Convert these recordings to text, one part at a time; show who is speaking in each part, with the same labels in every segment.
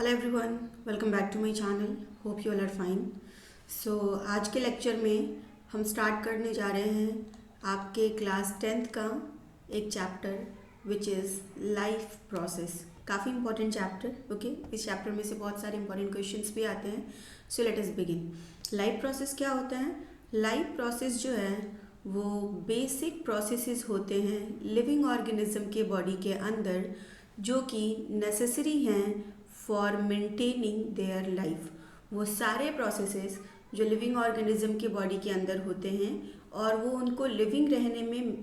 Speaker 1: Hello everyone, welcome back to my channel. Hope you all are fine. So आज के lecture में हम start करने जा रहे हैं आपके क्लास 10th का एक chapter which is life process. काफ़ी इंपॉर्टेंट चैप्टर। ओके, इस चैप्टर में से बहुत सारे इंपॉर्टेंट क्वेश्चंस भी आते हैं। So let us begin. Life process क्या होता है? लाइफ प्रोसेस जो है वो बेसिक प्रोसेसेस होते हैं लिविंग ऑर्गेनिज्म के बॉडी के अंदर, जो कि नेसेसरी हैं फॉर मेंटेनिंग देयर लाइफ। वो सारे प्रोसेसेस जो लिविंग ऑर्गेनिज्म के बॉडी के अंदर होते हैं और वो उनको लिविंग रहने में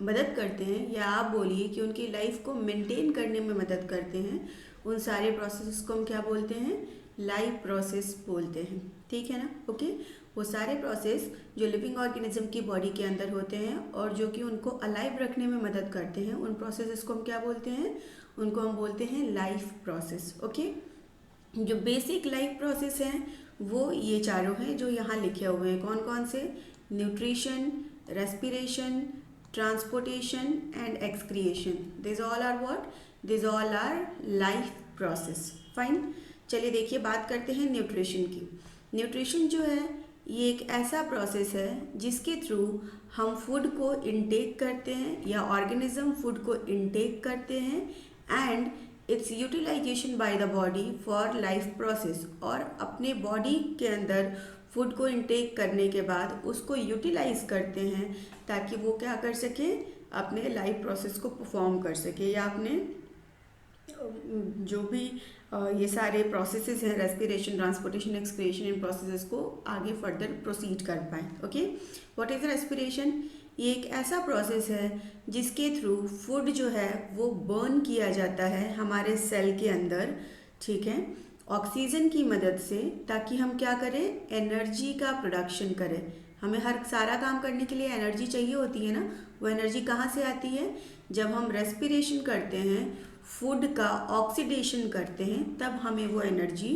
Speaker 1: मदद करते हैं, या आप बोलिए कि उनकी लाइफ को मेंटेन करने में मदद करते हैं, उन सारे प्रोसेस को हम क्या बोलते हैं? लाइफ प्रोसेस बोलते हैं। ठीक है ना? ओके, वो सारे प्रोसेस जो लिविंग ऑर्गेनिज्म की बॉडी के अंदर होते हैं और जो कि उनको अलाइव रखने में मदद करते हैं, उन प्रोसेसेस को हम क्या बोलते हैं? उनको हम बोलते हैं लाइफ प्रोसेस। ओके, जो बेसिक लाइफ प्रोसेस हैं वो ये चारों हैं जो यहाँ लिखे हुए हैं। कौन कौन से? Nutrition, respiration, transportation and excretion. This all are what? This all are life process. Fine, चलिए देखिए, बात करते हैं न्यूट्रिशन की। न्यूट्रिशन जो है ये एक ऐसा प्रोसेस है जिसके थ्रू हम फूड को इनटेक करते हैं या ऑर्गेनिज्म फूड को इनटेक करते हैं and its utilization by the body for life process. और अपने बॉडी के अंदर फूड को इनटेक करने के बाद उसको यूटिलाइज करते हैं ताकि वो क्या कर सके? अपने लाइफ प्रोसेस को परफॉर्म कर सके, या अपने जो भी ये सारे प्रोसेसेस हैं, रेस्पिरेशन, ट्रांसपोर्टेशन, एक्सक्रिएशन, इन प्रोसेसेस को आगे फर्दर प्रोसीड कर पाएँ। Okay, what is respiration? ये एक ऐसा प्रोसेस है जिसके थ्रू फूड जो है वो बर्न किया जाता है हमारे सेल के अंदर, ठीक है, ऑक्सीजन की मदद से, ताकि हम क्या करें? एनर्जी का प्रोडक्शन करें। हमें हर सारा काम करने के लिए एनर्जी चाहिए होती है ना। वो एनर्जी कहाँ से आती है? जब हम रेस्पिरेशन करते हैं, फूड का ऑक्सीडेशन करते हैं, तब हमें वो एनर्जी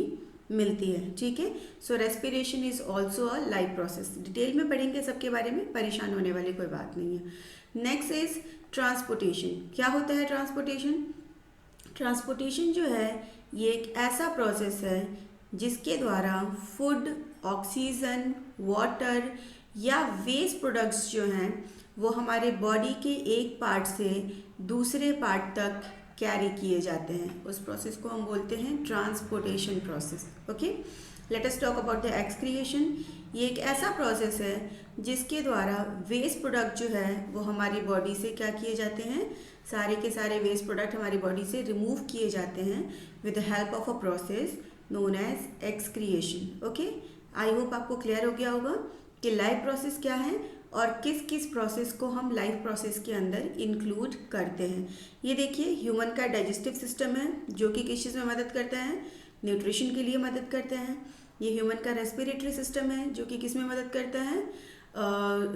Speaker 1: मिलती है। ठीक है, so respiration is also a life process. Detail में पढ़ेंगे सबके बारे में, परेशान होने वाली कोई बात नहीं है। Next is transportation. क्या होता है ट्रांसपोर्टेशन? ट्रांसपोर्टेशन जो है ये एक ऐसा प्रोसेस है जिसके द्वारा फूड, ऑक्सीजन, वाटर या वेस्ट प्रोडक्ट्स जो हैं वो हमारे बॉडी के एक पार्ट से दूसरे पार्ट तक कैरी किए जाते हैं। उस प्रोसेस को हम बोलते हैं transportation process. Okay, let us talk about the excretion. ये एक ऐसा प्रोसेस है जिसके द्वारा वेस्ट प्रोडक्ट जो है वो हमारी बॉडी से क्या किए जाते हैं? सारे के सारे वेस्ट प्रोडक्ट हमारी बॉडी से रिमूव किए जाते हैं with the help of a process known as excretion. Okay, I hope आपको क्लियर हो गया होगा कि लाइफ प्रोसेस क्या है और किस किस प्रोसेस को हम लाइफ प्रोसेस के अंदर इंक्लूड करते हैं। ये देखिए, ह्यूमन का डाइजेस्टिव सिस्टम है जो कि किस चीज़ में मदद करता है? न्यूट्रिशन के लिए मदद करता है। ये ह्यूमन का रेस्पिरेटरी सिस्टम है जो कि किस में मदद करता है?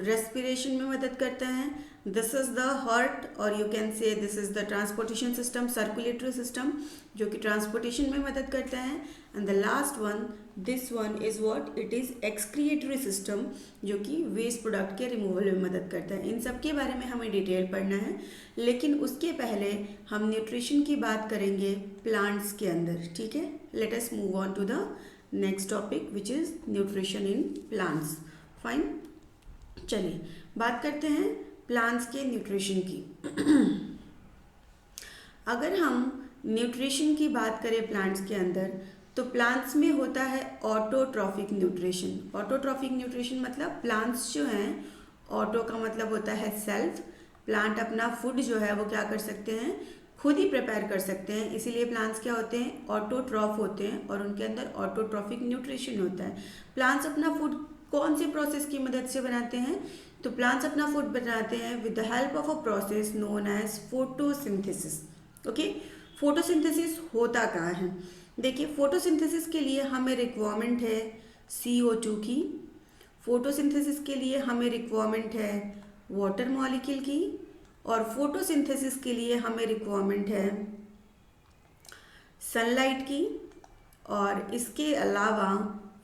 Speaker 1: रेस्पिरेशन में मदद करता है। दिस इज़ द हार्ट, और you can say this is the transportation system, circulatory system, जो कि ट्रांसपोर्टेशन में मदद करता है। And the last one, this one is what? It is excretory system, जो कि वेस्ट प्रोडक्ट के रिमूवल में मदद करता है। इन सब के बारे में हमें डिटेल पढ़ना है, लेकिन उसके पहले हम न्यूट्रिशन की बात करेंगे प्लांट्स के अंदर। ठीक है, let us move on to the next topic which is nutrition in plants. Fine, चलिए बात करते हैं प्लांट्स के न्यूट्रिशन की। अगर हम न्यूट्रिशन की बात करें प्लांट्स के अंदर, तो प्लांट्स में होता है ऑटोट्रॉफिक न्यूट्रिशन। ऑटोट्रॉफिक न्यूट्रिशन मतलब प्लांट्स जो हैं, ऑटो का मतलब होता है सेल्फ, प्लांट अपना फूड जो है वो क्या कर सकते हैं? खुद ही प्रिपेयर कर सकते हैं। इसीलिए प्लांट्स क्या होते हैं? ऑटोट्रॉफ होते हैं, और उनके अंदर ऑटोट्रॉफिक न्यूट्रिशन होता है। प्लांट्स अपना फूड कौन से प्रोसेस की मदद से बनाते हैं? तो प्लांट्स अपना फूड बनाते हैं with the help of a process known as photosynthesis. Okay, photosynthesis होता कहाँ है? देखिए, फोटोसिंथेसिस के लिए हमें रिक्वायरमेंट है CO2 की। फोटोसिंथेसिस के लिए हमें रिक्वायरमेंट है वाटर मॉलिक्यूल की, और फोटोसिंथेसिस के लिए हमें रिक्वायरमेंट है सनलाइट की। और इसके अलावा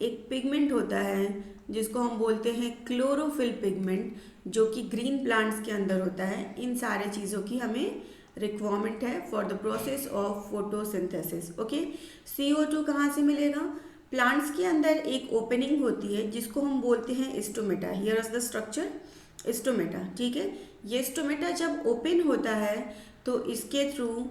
Speaker 1: एक पिगमेंट होता है जिसको हम बोलते हैं क्लोरोफिल पिगमेंट, जो कि ग्रीन प्लांट्स के अंदर होता है। इन सारे चीज़ों की हमें रिक्वायरमेंट है for the process of photosynthesis. Okay, CO2 कहाँ से मिलेगा? प्लांट्स के अंदर एक ओपनिंग होती है जिसको हम बोलते हैं stomata. Here is the structure stomata. ठीक है, ये स्टोमेटा जब ओपन होता है तो इसके थ्रू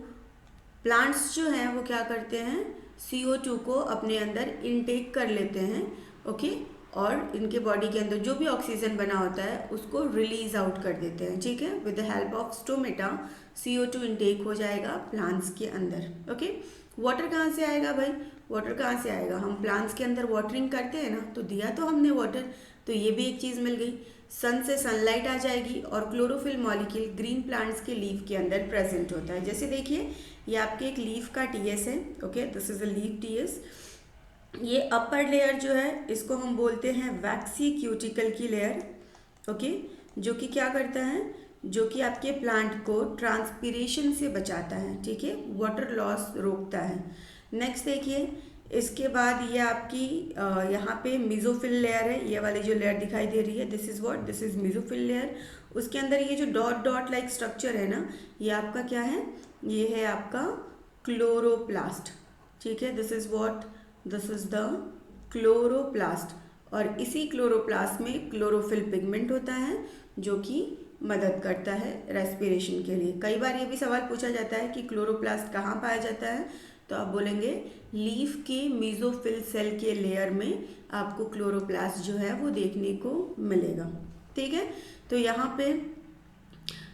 Speaker 1: प्लांट्स जो हैं वो क्या करते हैं, CO2 को अपने अंदर इनटेक कर लेते हैं। ओके, और इनके बॉडी के अंदर जो भी ऑक्सीजन बना होता है उसको रिलीज आउट कर देते हैं। ठीक है, with the help of stomata CO2 intake हो जाएगा प्लांट्स के अंदर। ओके, वाटर कहाँ से आएगा भाई? वाटर कहाँ से आएगा? हम प्लांट्स के अंदर वाटरिंग करते हैं ना, तो दिया तो हमने वाटर, तो ये भी एक चीज़ मिल गई। सन से सनलाइट आ जाएगी और क्लोरोफिल मॉलिक्यूल ग्रीन प्लांट्स के लीफ के अंदर प्रेजेंट होता है। जैसे देखिए ये आपके एक लीफ का TS है। Okay, this is a leaf TS। ये अपर लेयर जो है इसको हम बोलते हैं वैक्सी क्यूटिकल की लेयर। ओके, जो कि क्या करता है, जो कि आपके प्लांट को ट्रांसपीरेशन से बचाता है। ठीक है, वाटर लॉस रोकता है। नेक्स्ट देखिए, इसके बाद ये आपकी यहाँ पे मिजोफिल लेयर है। ये वाली जो लेयर दिखाई दे रही है, this is what, this is mesophyll layer. उसके अंदर ये जो डॉट डॉट लाइक स्ट्रक्चर है ना, ये आपका क्या है? ये है आपका क्लोरोप्लास्ट। ठीक है, this is what, this is the chloroplast. और इसी क्लोरोप्लास्ट में क्लोरोफिल पिगमेंट होता है जो कि मदद करता है रेस्पिरेशन के लिए। कई बार ये भी सवाल पूछा जाता है कि क्लोरोप्लास्ट कहाँ पाया जाता है, तो आप बोलेंगे लीफ के मेसोफिल सेल के लेयर में आपको क्लोरोप्लास्ट जो है वो देखने को मिलेगा। ठीक है, तो यहाँ पे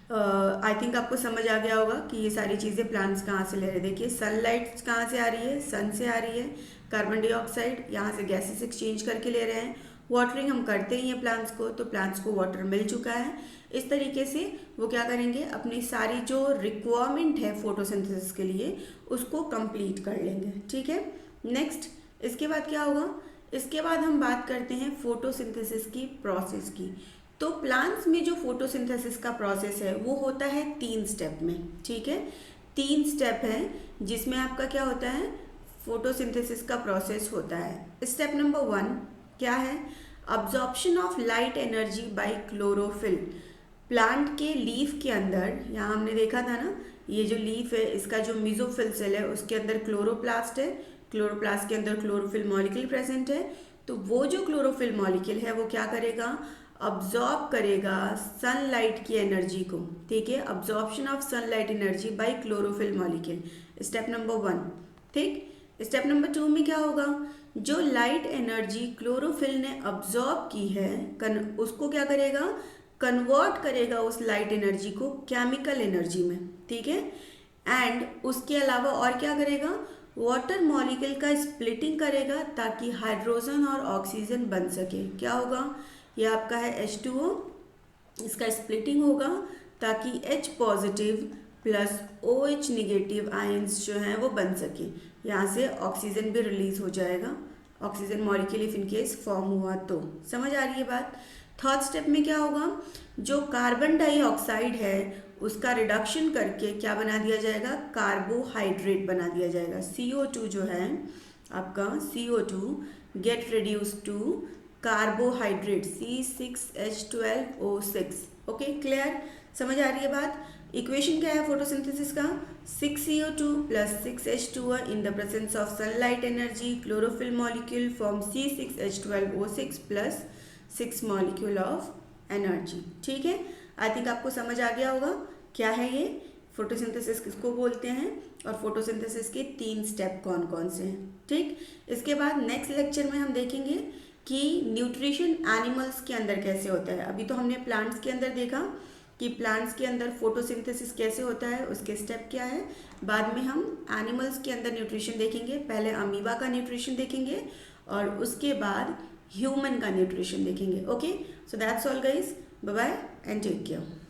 Speaker 1: आई थिंक आपको समझ आ गया होगा कि ये सारी चीज़ें प्लांट्स कहाँ से ले रहे हैं। देखिए सनलाइट कहाँ से आ रही है? सन से आ रही है। कार्बन डाइऑक्साइड यहाँ से गैसेस एक्सचेंज करके ले रहे हैं। वाटरिंग हम करते ही हैं प्लांट्स को, तो प्लांट्स को वाटर मिल चुका है। इस तरीके से वो क्या करेंगे, अपनी सारी जो रिक्वायरमेंट है फोटोसिंथेसिस के लिए उसको कंप्लीट कर लेंगे। ठीक है, नेक्स्ट इसके बाद क्या होगा? इसके बाद हम बात करते हैं फोटोसिंथेसिस की प्रोसेस की। तो प्लांट्स में जो फोटोसिंथेसिस का प्रोसेस है वो होता है 3 स्टेप में। ठीक है, 3 स्टेप है जिसमें आपका क्या होता है, फोटोसिंथेसिस का प्रोसेस होता है। स्टेप नंबर 1 क्या है? Absorption of light energy by chlorophyll. Plant के लीफ के अंदर, यहाँ हमने देखा था ना, ये जो लीफ है इसका जो मेसोफिल सेल है उसके अंदर क्लोरोप्लास्ट है। क्लोरोप्लास्ट के अंदर क्लोरोफिल मॉलिक्यूल प्रेजेंट है। तो वो जो क्लोरोफिल मॉलिक्यूल है वो क्या करेगा, अब्जॉर्ब करेगा सनलाइट की एनर्जी को। ठीक है, absorption of sunlight energy by chlorophyll molecule, step number 1। ठीक, स्टेप नंबर 2 में क्या होगा, जो लाइट एनर्जी क्लोरोफिल ने अब्जॉर्ब की है उसको क्या करेगा, कन्वर्ट करेगा उस लाइट एनर्जी को केमिकल एनर्जी में। ठीक है, एंड उसके अलावा और क्या करेगा, वाटर मॉलिक्यूल का स्प्लिटिंग करेगा ताकि हाइड्रोजन और ऑक्सीजन बन सके। क्या होगा, ये आपका है H2O, इसका स्प्लिटिंग होगा ताकि H positive plus OH negative ions जो हैं वो बन सके। यहाँ से ऑक्सीजन भी रिलीज हो जाएगा, oxygen molecule if in case form हुआ तो। समझ आ रही है बात? थर्ड स्टेप में क्या होगा, जो कार्बन डाइऑक्साइड है उसका रिडक्शन करके क्या बना दिया जाएगा, कार्बोहाइड्रेट बना दिया जाएगा। CO2 जो है आपका CO2 get reduce to carbohydrate C6H12O6। Okay, clear? समझ आ रही है बात? इक्वेशन क्या है फोटोसिंथेसिस का, 6CO2 plus 6H2O in the presence of sunlight energy chlorophyll molecule form C6H12O6 plus 6 molecule of energy. ठीक है, आई थिंक आपको समझ आ गया होगा क्या है ये फोटोसिंथेसिस किसको बोलते हैं और फोटोसिंथेसिस के 3 स्टेप कौन कौन से हैं। ठीक, इसके बाद नेक्स्ट लेक्चर में हम देखेंगे कि न्यूट्रिशन एनिमल्स के अंदर कैसे होता है। अभी तो हमने प्लांट्स के अंदर देखा कि प्लांट्स के अंदर फोटोसिंथेसिस कैसे होता है, उसके स्टेप क्या है। बाद में हम एनिमल्स के अंदर न्यूट्रिशन देखेंगे। पहले अमीबा का न्यूट्रिशन देखेंगे और उसके बाद ह्यूमन का न्यूट्रिशन देखेंगे। Okay, so that's all guys, bye bye and take care.